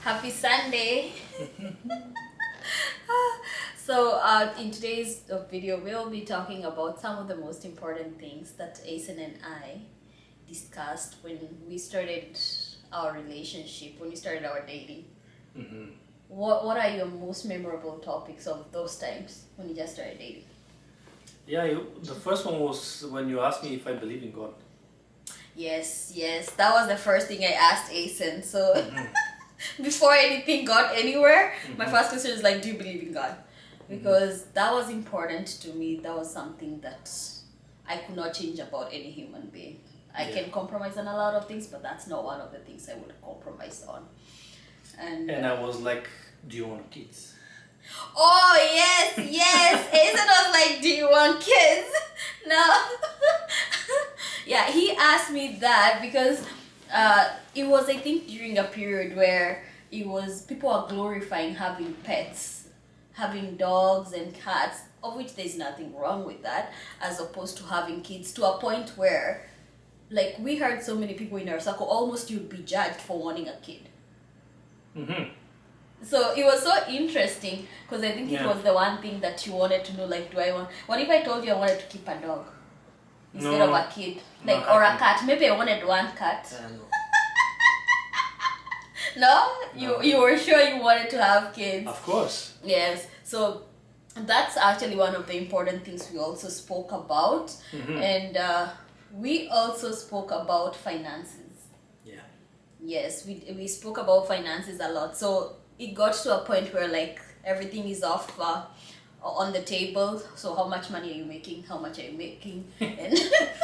Happy Sunday. In today's video, we'll be talking about some of the most important things that Asen and I discussed when we started our relationship, when we started our dating. Mm-hmm. What are your most memorable topics of those times when you just started dating? Yeah, the first one was when you asked me if I believe in God. Yes, that was the first thing I asked Asen. So before anything got anywhere, my first question is like, do you believe in God? Because that was important to me. That was something that I could not change about any human being. I can compromise on a lot of things, but that's not one of the things I would compromise on. And I was like, do you want kids? Oh, yes. Asen was like, do you want kids? No. Yeah, he asked me that because it was, I think, during a period where people are glorifying having pets, having dogs and cats, of which there's nothing wrong with that, as opposed to having kids, to a point where, like, we heard so many people in our circle, almost you'd be judged for wanting a kid. Mm-hmm. So it was so interesting because I think it was the one thing that you wanted to know, like, what if I told you I wanted to keep a dog instead of a kid, like, or a cat? Maybe I wanted one cat. No? You were sure you wanted to have kids? Of course. Yes. So that's actually one of the important things we also spoke about. And we also spoke about finances. Yeah. Yes, we spoke about finances a lot. So it got to a point where, like, everything is off on the table. So how much money are you making? How much are you making? And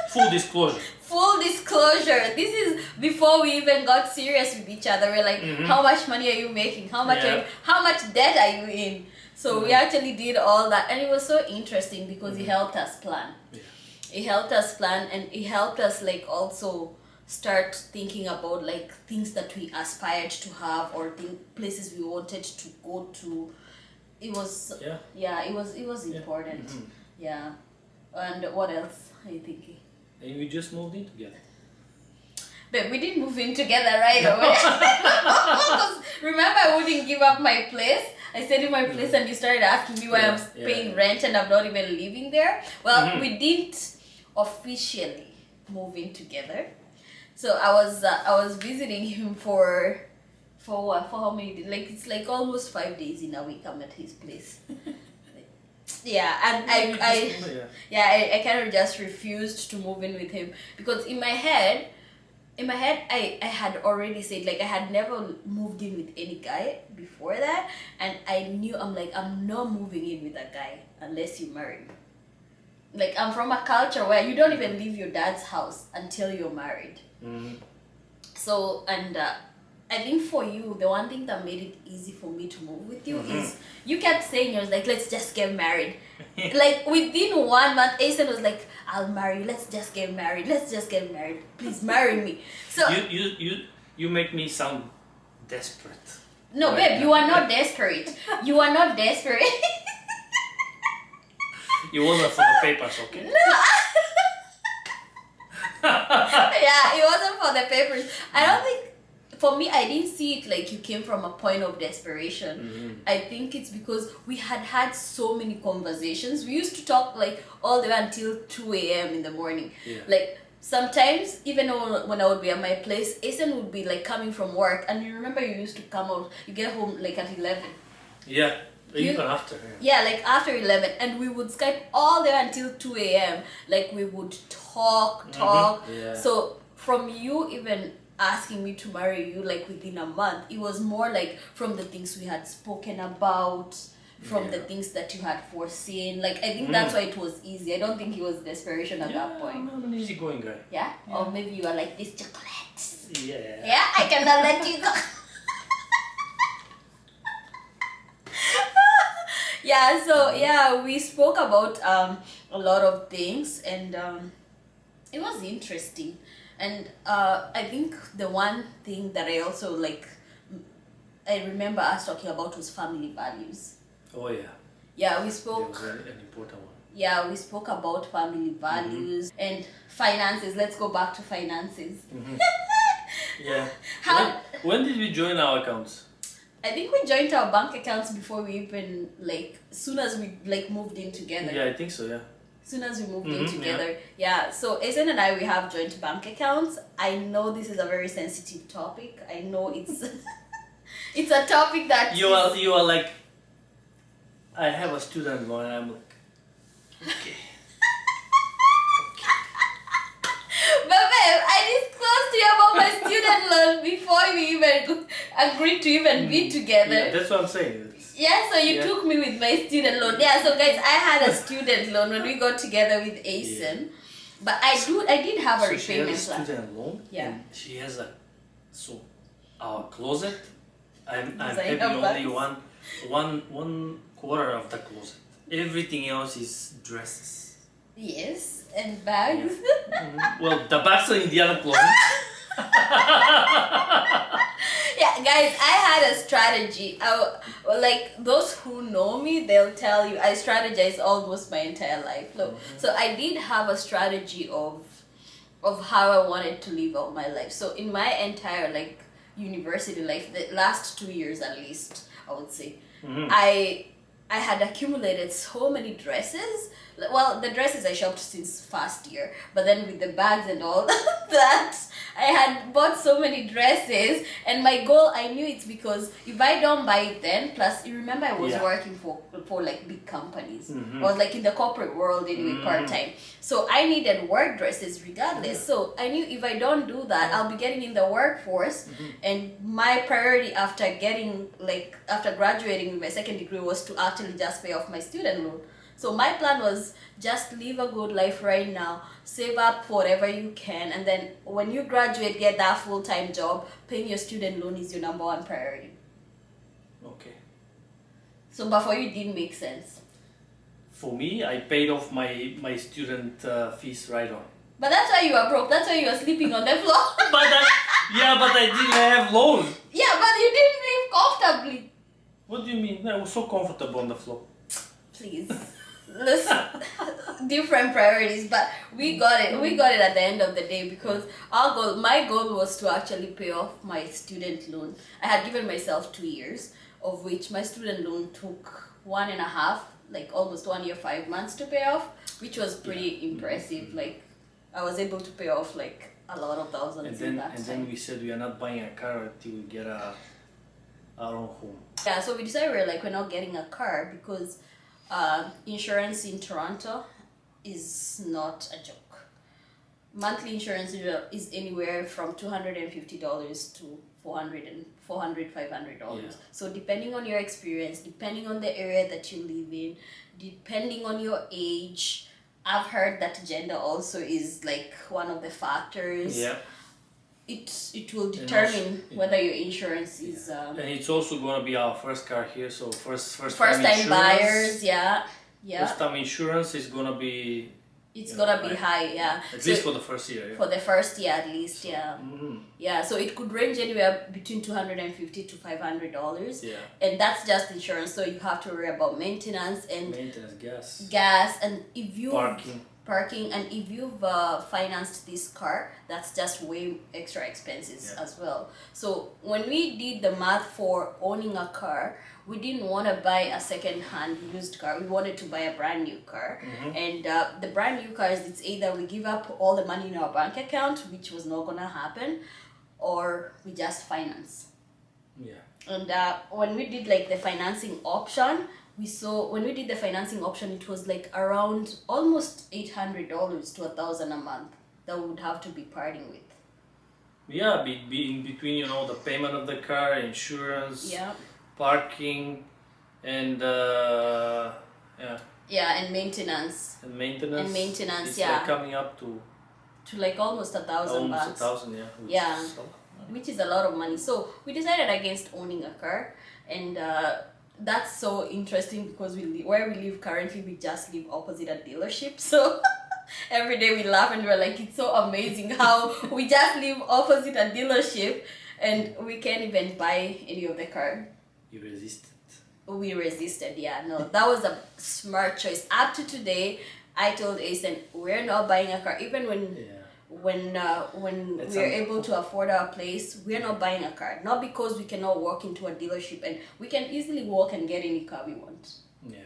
Full disclosure. Full disclosure. This is before we even got serious with each other. We're like, how much money are you making? How much debt are you in? So we actually did all that, and it was so interesting because it helped us plan. Yeah. It helped us plan, and it helped us, like, also start thinking about, like, things that we aspired to have, or places we wanted to go to. It was it was important. Yeah. And what else are you thinking? And we just moved in together. But we didn't move in together right away. Because remember, I wouldn't give up my place. I stayed in my place and you started asking me why I'm paying rent and I'm not even living there. Well, we didn't officially move in together. So I was visiting him for what? For how many days? Like, it's like almost 5 days in a week I'm at his place. Yeah, and I kind of just refused to move in with him because in my head I had already said, like, I had never moved in with any guy before that, and I knew I'm not moving in with a guy unless you marry me. Like, I'm from a culture where you don't even leave your dad's house until you're married. So, and I think for you, the one thing that made it easy for me to move with you is you kept saying, you was like, let's just get married. Like, within 1 month, Asen was like, I'll marry you, let's just get married, please marry me. So you make me sound desperate. No, right, babe, you are not desperate. You are not desperate. You wasn't for the papers, okay? No. Yeah, it wasn't for the papers. I don't think, for me, I didn't see it like you came from a point of desperation. I think it's because we had so many conversations. We used to talk, like, all the way until 2 a.m. in the morning. Yeah. Like, sometimes, even when I would be at my place, Asen would be, like, coming from work. And you remember you used to come out, you get home, like, at 11. Yeah. Even after. Yeah, like after 11, and we would Skype all the way until 2 a.m. Like, we would talk. Yeah. So from you even asking me to marry you, like, within a month, it was more like from the things we had spoken about, from the things that you had foreseen. Like, I think that's why it was easy. I don't think it was desperation at that point. I'm an easygoing guy. Yeah? Or maybe you are like, this chocolate. Yeah. Yeah, I cannot let you go. Yeah, so we spoke about a lot of things, and it was interesting. And I think the one thing that I also, like, I remember us talking about was family values. Oh yeah. Yeah, we spoke. It was an important one. Yeah, we spoke about family values and finances. Let's go back to finances. Yeah. When did we join our accounts? I think we joined our bank accounts before we even soon as we moved in together. Yeah, I think so. Yeah. Soon as we moved in together. Yeah. So Asen and I, we have joint bank accounts. I know this is a very sensitive topic. I know it's it's a topic that you are like, I have a student loan, and I'm like, okay. But babe, I disclosed to you about my student loan before we even agreed to even be together. Yeah, that's what I'm saying. Yeah, so you took me with my student loan. Yeah, so guys, I had a student loan when we got together with Asen. Yeah. But I did have a repayment plan. She has a student loan. Yeah. And she has our closet. I'm Designer having only one quarter of the closet. Everything else is dresses. Yes, and bags. Yeah. Well, the bags are in the other closet. Yeah, guys, I had a strategy. Like those who know me, they'll tell you I strategize almost my entire life. Look, so I did have a strategy of how I wanted to live out my life. So in my entire university life, the last 2 years at least, I would say, I had accumulated so many dresses. Well, the dresses I shopped since first year, but then with the bags and all that, I had bought so many dresses, and my goal, I knew it's because if I don't buy it then, plus you remember I was working for big companies. I was in the corporate world anyway, part-time. So I needed work dresses regardless. So I knew if I don't do that, I'll be getting in the workforce, and my priority after graduating with my second degree was to actually just pay off my student loan. So my plan was just live a good life right now, save up for whatever you can, and then when you graduate, get that full-time job, paying your student loan is your number one priority. Okay. So but for you, it didn't make sense. For me, I paid off my student fees right on. But that's why you were broke. That's why you were sleeping on the floor. But I didn't have loan. Yeah, but you didn't live comfortably. What do you mean? I was so comfortable on the floor. Please. Listen, different priorities, but we got it at the end of the day, because my goal was to actually pay off my student loan. I had given myself 2 years, of which my student loan took 1.5, almost 1 year, 5 months to pay off, which was pretty impressive. I was able to pay off a lot of thousands in that time. And then we said we are not buying a car until we get our own home. Yeah, so we decided we're not getting a car because insurance in Toronto is not a joke. Monthly insurance is anywhere from $250 to $400, $500. Yeah. So depending on your experience, depending on the area that you live in, depending on your age, I've heard that gender also is one of the factors. Yeah. It will determine whether your insurance is. And it's also going to be our first car here, so first time buyers, yeah. First time insurance is going to be. It's gonna be high, yeah. At least for the first year. Yeah. For the first year, at least, yeah. Yeah, so it could range anywhere between $250 to $500. Yeah. And that's just insurance, so you have to worry about maintenance, gas, and if you parking, and if you've financed this car, that's just way extra expenses as well. So when we did the math for owning a car, we didn't want to buy a second-hand used car. We wanted to buy a brand new car. And the brand new cars, it's either we give up all the money in our bank account, which was not going to happen, or we just finance. Yeah. And when we did the financing option, when we did the financing option, it was around almost $800 to $1,000 a month that we would have to be parting with. Yeah, in between, the payment of the car, insurance, parking, and and maintenance. And maintenance. It's coming up to almost $1,000. Almost $1,000, which is a lot of money. So we decided against owning a car, and that's so interesting because where we live currently, we just live opposite a dealership. So every day we laugh and we're it's so amazing how we just live opposite a dealership and we can't even buy any of the car. You resisted. We resisted, no. That was a smart choice. Up to today, I told Asen, we're not buying a car. Even when we're able to afford our place, we're not buying a car. Not because we cannot walk into a dealership, and we can easily walk and get any car we want. Yeah.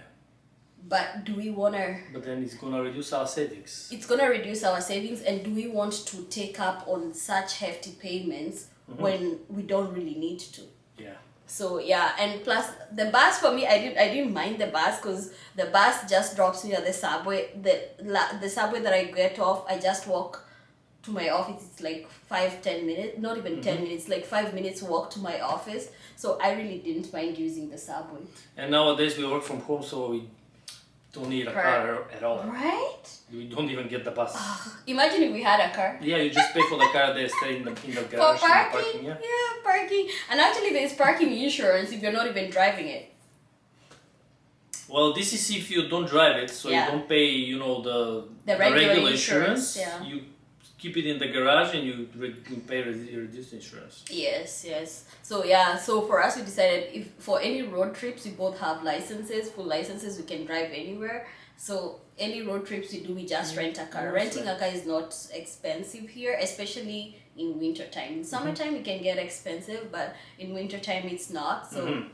But do we want to... But then it's going to reduce our savings. It's going to reduce our savings, and do we want to take up on such hefty payments when we don't really need to? Yeah. So yeah, and plus the bus for me, I didn't mind the bus because the bus just drops me at the subway. The subway that I get off, I just walk to my office. It's like 5-10 minutes, not even 10 minutes, like 5 minutes walk to my office. So I really didn't mind using the subway. And nowadays we work from home, so we don't need a car at all. Right? We don't even get the bus. Imagine if we had a car. Yeah, you just pay for the car, they stay in the garage. For parking? Yeah. Yeah, parking. And actually there's parking insurance if you're not even driving it. Well, this is if you don't drive it, so you don't pay, the regular insurance. Yeah. You keep it in the garage and you pay reduced insurance. Yes. So yeah, so for us we decided if for any road trips we both have licenses, full licenses, we can drive anywhere. So any road trips we do, we just rent a car. Renting a car is not expensive here, especially in winter time. In summertime it can get expensive, but in winter time it's not. So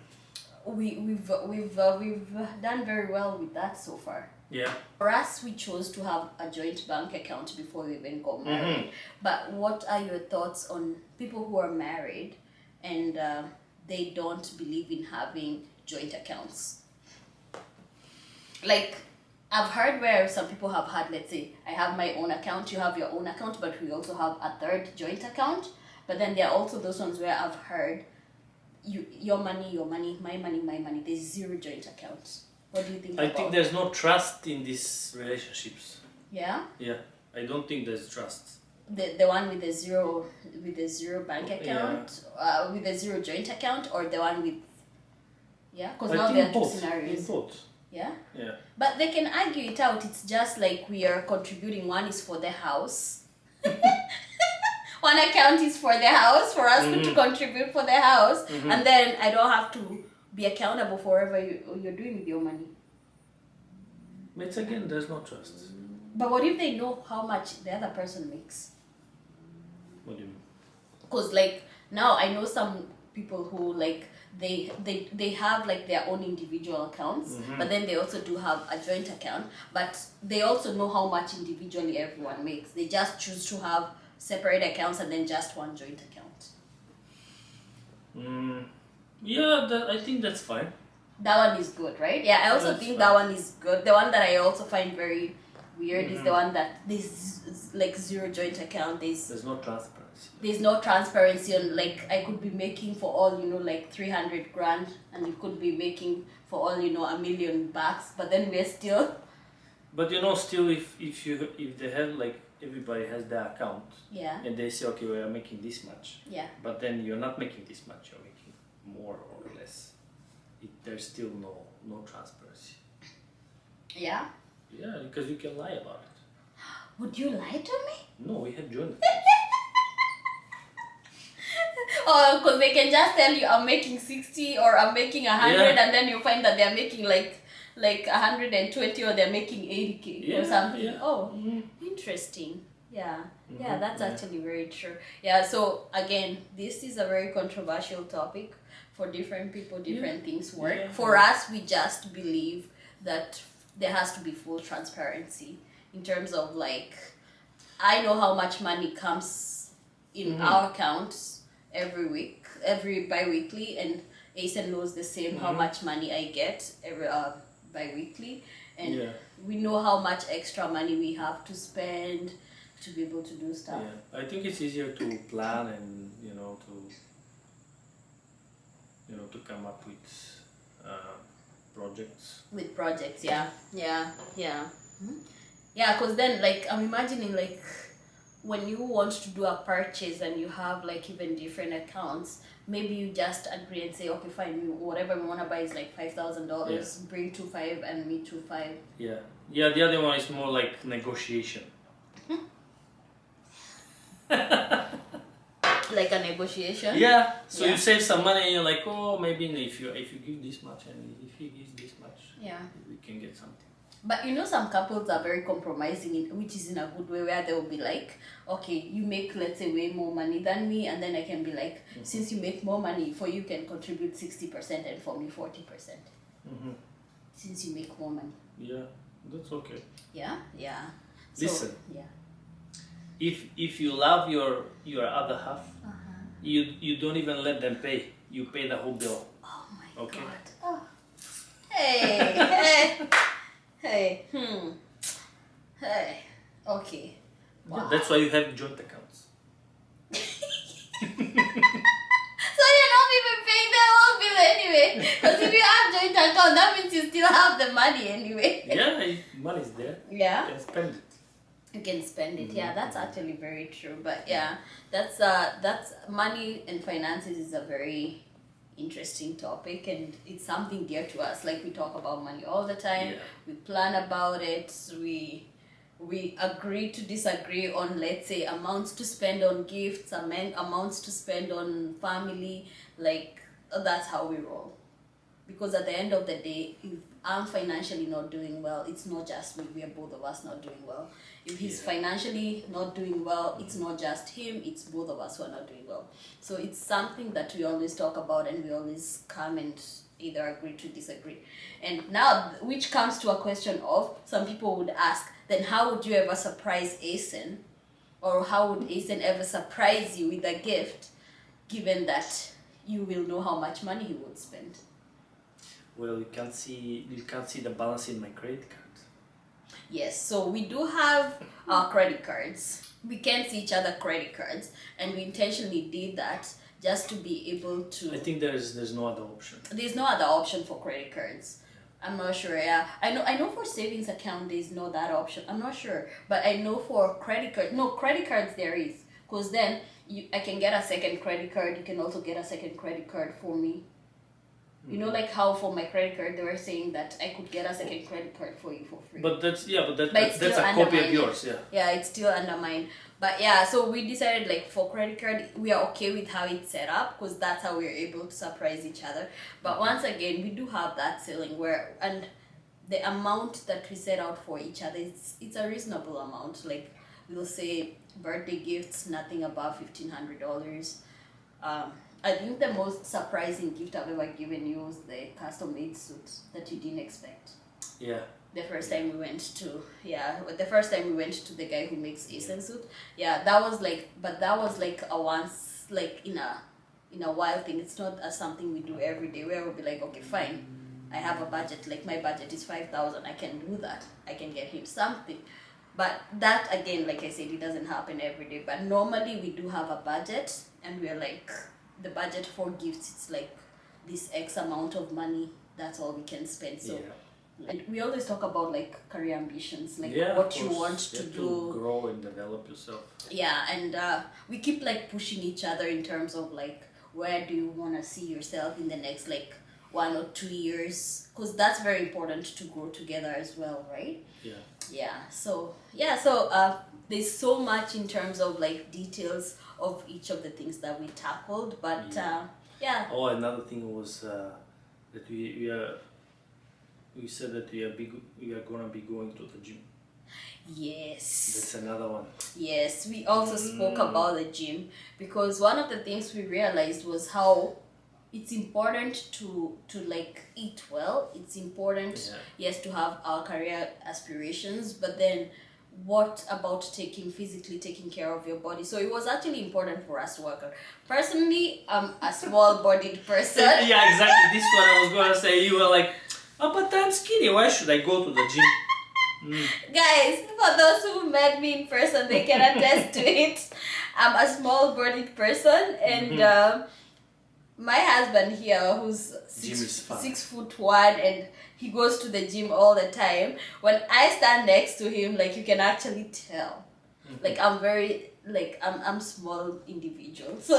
we've done very well with that so far. Yeah. For us, we chose to have a joint bank account before we even got married. But what are your thoughts on people who are married and they don't believe in having joint accounts? Like, I've heard where some people have had, let's say, I have my own account, you have your own account, but we also have a third joint account. But then there are also those ones where I've heard your money, my money, there's zero joint accounts. What do you think I think there's no trust in these relationships. Yeah? Yeah, I don't think there's trust. The one with the zero bank account, with the zero joint account, or the one with... Yeah? Because now there are two scenarios. In both. Yeah? Yeah. But they can argue it out. It's just like we are contributing. One is for the house. One account is for the house, for us to contribute for the house. And then I don't have to be accountable for whatever you're doing with your money. But again, there's no trust. But what if they know how much the other person makes? What do you mean? Because like now I know some people who like they have like their own individual accounts, but then they also do have a joint account, but they also know how much individually everyone makes. They just choose to have separate accounts and then just one joint account. Yeah, I think that's fine. That one is good, right? Yeah, I also think that one is good. The one that I also find very weird is the one that there's like zero joint account. There's no transparency. There's no transparency on, like, I could be making for all, like 300 grand and you could be making for all, $1 million bucks, but then we're still... But still if they have like everybody has their account, and they say, okay, we are making this much, but then you're not making this much, you're making more or less. There's still no transparency. Yeah? Yeah, because you can lie about it. Would you lie to me? No, we have joint. Oh, because they can just tell you I'm making 60 or I'm making 100, and then you find that they're making like 120 or they're making 80K or something. Yeah. Oh, interesting. Yeah. Yeah, that's actually very true. Yeah, so again, this is a very controversial topic. For different people, different things work. Yeah. For us, we just believe that there has to be full transparency in terms of like, I know how much money comes in our accounts every week, every bi-weekly, and Asen knows the same how much money I get every bi-weekly, and we know how much extra money we have to spend to be able to do stuff. Yeah, I think it's easier to plan and to come up with projects. With projects, yeah. Because then, like, I'm imagining, like, when you want to do a purchase and you have, like, even different accounts, maybe you just agree and say, okay, fine, whatever we want to buy is, like, $5,000, bring 2,500 and me 2,500. Yeah, the other one is more like negotiation. Like a negotiation? Yeah, so you save some money and you're like, oh, maybe if you give this much and if he gives this much, we can get something. But some couples are very compromising, which is in a good way, where they will be like, okay, you make, let's say, way more money than me, and then I can be like, since you make more money, for you can contribute 60% and for me 40%. Since you make more money. Yeah, that's okay. Yeah. Listen. So, yeah. If you love your other half, you don't even let them pay. You pay the whole bill. Oh my God. Oh. Hey. Hey. Okay. Wow. Yeah, that's why you have joint accounts. So you're not even paying the whole bill anyway. Because if you have joint account, that means you still have the money anyway. Yeah, money's there. Yeah. You can spend it. You can spend it. Yeah, that's actually very true. But yeah, that's money and finances is a very interesting topic, and it's something dear to us. Like, we talk about money all the time. Yeah. We plan about it. We agree to disagree on, let's say, amounts to spend on gifts, amounts to spend on family. Like, that's how we roll. Because at the end of the day, if I'm financially not doing well, it's not just me. We are both of us not doing well. If he's financially not doing well, it's not just him, it's both of us who are not doing well. So it's something that we always talk about, and we always come and either agree to disagree. And now, which comes to a question of, some people would ask, then how would you ever surprise Asen? Or how would Asen ever surprise you with a gift, given that you will know how much money he would spend? Well, you can't see the balance in my credit card. Yes, so we do have our credit cards. We can see each other credit cards, and we intentionally did that just to be able to... I think there's no other option. There's no other option for credit cards. I'm not sure, yeah. I know for savings account there's no that option. I'm not sure, but I know for credit cards there is. Because then I can get a second credit card. You can also get a second credit card for me. You know, like how for my credit card they were saying that I could get a second credit card for you for free. But that's a copy of yours, yeah. Yeah, it's still under mine. But yeah, so we decided, like, for credit card, we are okay with how it's set up, because that's how we're able to surprise each other. But once again, we do have that ceiling and the amount that we set out for each other, it's a reasonable amount. Like, we'll say birthday gifts, nothing above $1,500. I think the most surprising gift I've ever given you was the custom-made suit that you didn't expect. Yeah. The first time we went to the guy who makes Asen suit. Yeah, that was like a once, like, in a while thing. It's not something we do every day, where we'll be like, okay, fine, I have a budget. Like, my budget is 5,000. I can do that. I can get him something. But that, again, like I said, it doesn't happen every day. But normally we do have a budget, and we're like, the budget for gifts, it's like this X amount of money. That's all we can spend. So. Yeah. And we always talk about, like, career ambitions, like, what you want to do. Grow and develop yourself. Yeah, and we keep, like, pushing each other in terms of, like, where do you want to see yourself in the next, like, 1 or 2 years, because that's very important to grow together as well, right? So there's so much in terms of, like, details of each of the things that we tackled, but Oh, another thing was that we said that we are gonna be going to the gym. Yes. That's another one. Yes, we also spoke about the gym, because one of the things we realized was how it's important to like eat well. It's important, yes, to have our career aspirations, but then what about physically taking care of your body? So it was actually important for us to work out. Personally, I'm a small-bodied person. Yeah, exactly. This is what I was gonna say. You were like, oh, but I'm skinny. Why should I go to the gym? Guys, for those who met me in person, they can attest to it. I'm a small-bodied person, and my husband here, who's 6'1", and he goes to the gym all the time. When I stand next to him, like, you can actually tell, like, I'm very, like, I'm small individual. So,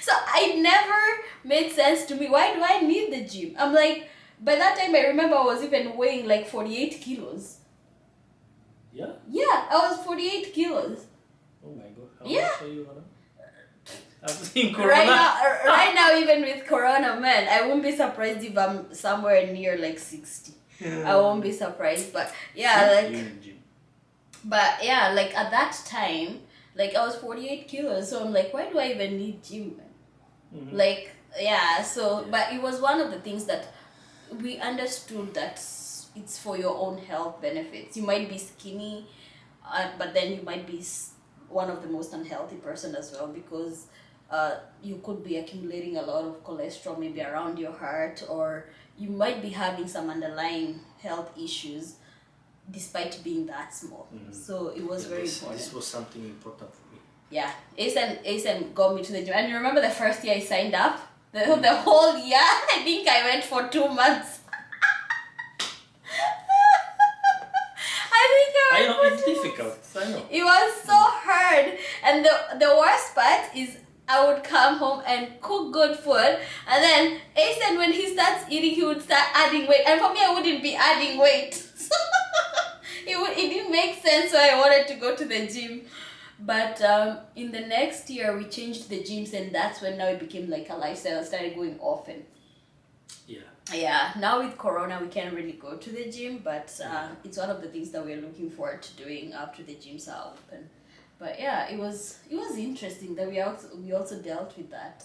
so I never made sense to me. Why do I need the gym? I'm like, by that time I remember I was even weighing like 48 kilos. Yeah? Yeah, I was 48 kilos. Oh my God. How much are you now? Right now, even with Corona, man, I wouldn't be surprised if I'm somewhere near like 60. I won't be surprised. But yeah, but yeah, like at that time, like I was 48 kilos, so I'm like, why do I even need gym? Like, yeah, so but it was one of the things that we understood that it's for your own health benefits. You might be skinny, but then you might be one of the most unhealthy person as well, because you could be accumulating a lot of cholesterol maybe around your heart, or you might be having some underlying health issues despite being that small. So it was very important. This was something important for me. Yeah, Asen got me to the gym. And you remember the first year I signed up? The whole year? I think I went for 2 months. I know, it's difficult. I know. It was so hard. And the worst part is I would come home and cook good food, and then Asen, when he starts eating, he would start adding weight. And for me, I wouldn't be adding weight. It didn't make sense, so I wanted to go to the gym. But in the next year, we changed the gyms, and that's when now it became like a lifestyle. I started going often. Yeah, now with Corona, we can't really go to the gym, but it's one of the things that we're looking forward to doing after the gyms are open. But yeah, it was interesting that we also dealt with that.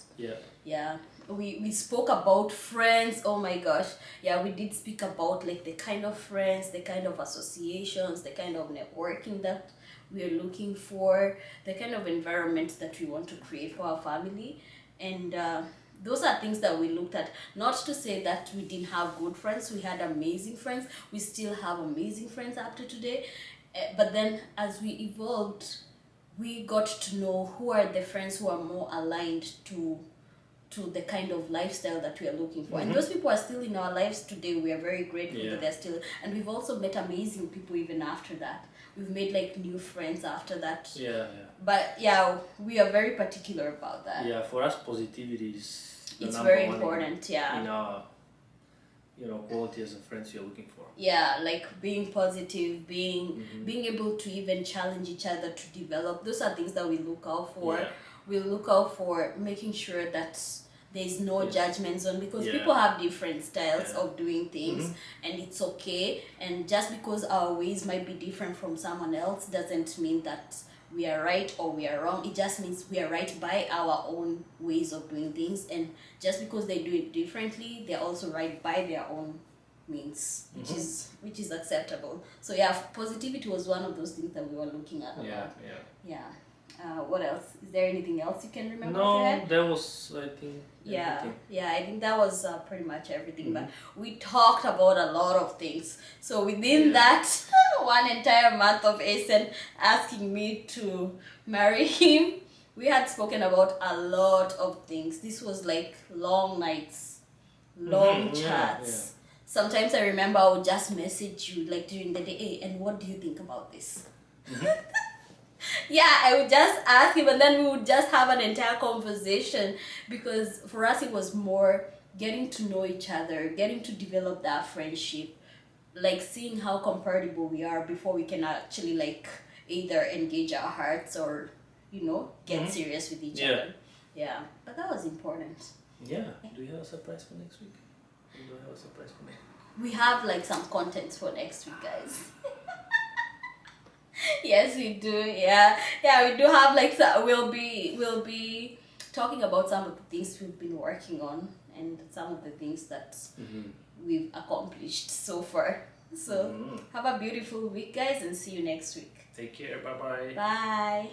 Yeah. We spoke about friends. Oh my gosh. Yeah, we did speak about like the kind of friends, the kind of associations, the kind of networking that we are looking for, the kind of environment that we want to create for our family. And those are things that we looked at. Not to say that we didn't have good friends. We had amazing friends. We still have amazing friends up to today. But then as we evolved, we got to know who are the friends who are more aligned to the kind of lifestyle that we are looking for. And those people are still in our lives today. We are very grateful that they're still. And we've also met amazing people even after that. We've made like new friends after that. But yeah, we are very particular about that. Yeah, for us, positivity is it's very important. In our quality as a friends you're looking for. Yeah, like being positive, being able to even challenge each other to develop. Those are things that we look out for. We look out for making sure that there's no judgment zone, because people have different styles of doing things, and it's okay. And just because our ways might be different from someone else doesn't mean that we are right or we are wrong. It just means we are right by our own ways of doing things, and just because they do it differently, they're also right by their own means, which is acceptable. So yeah, positivity was one of those things that we were looking at a lot. What else? Is there anything else you can remember? No, that was, I think, everything. Yeah, I think that was pretty much everything. But we talked about a lot of things. So within that one entire month of Asen asking me to marry him, we had spoken about a lot of things. This was like long nights, long chats. Sometimes I remember I would just message you like during the day, hey, and what do you think about this? Yeah, I would just ask him, and then we would just have an entire conversation, because for us it was more getting to know each other, getting to develop that friendship, like seeing how compatible we are before we can actually like either engage our hearts or, get serious with each other. Yeah, but that was important. Yeah. Do you have a surprise for next week? We have like some content for next week, guys. Yes, we do. Yeah, we do have like we'll be talking about some of the things we've been working on and some of the things that we've accomplished so far. So have a beautiful week, guys, and see you next week. Take care. Bye-bye. Bye.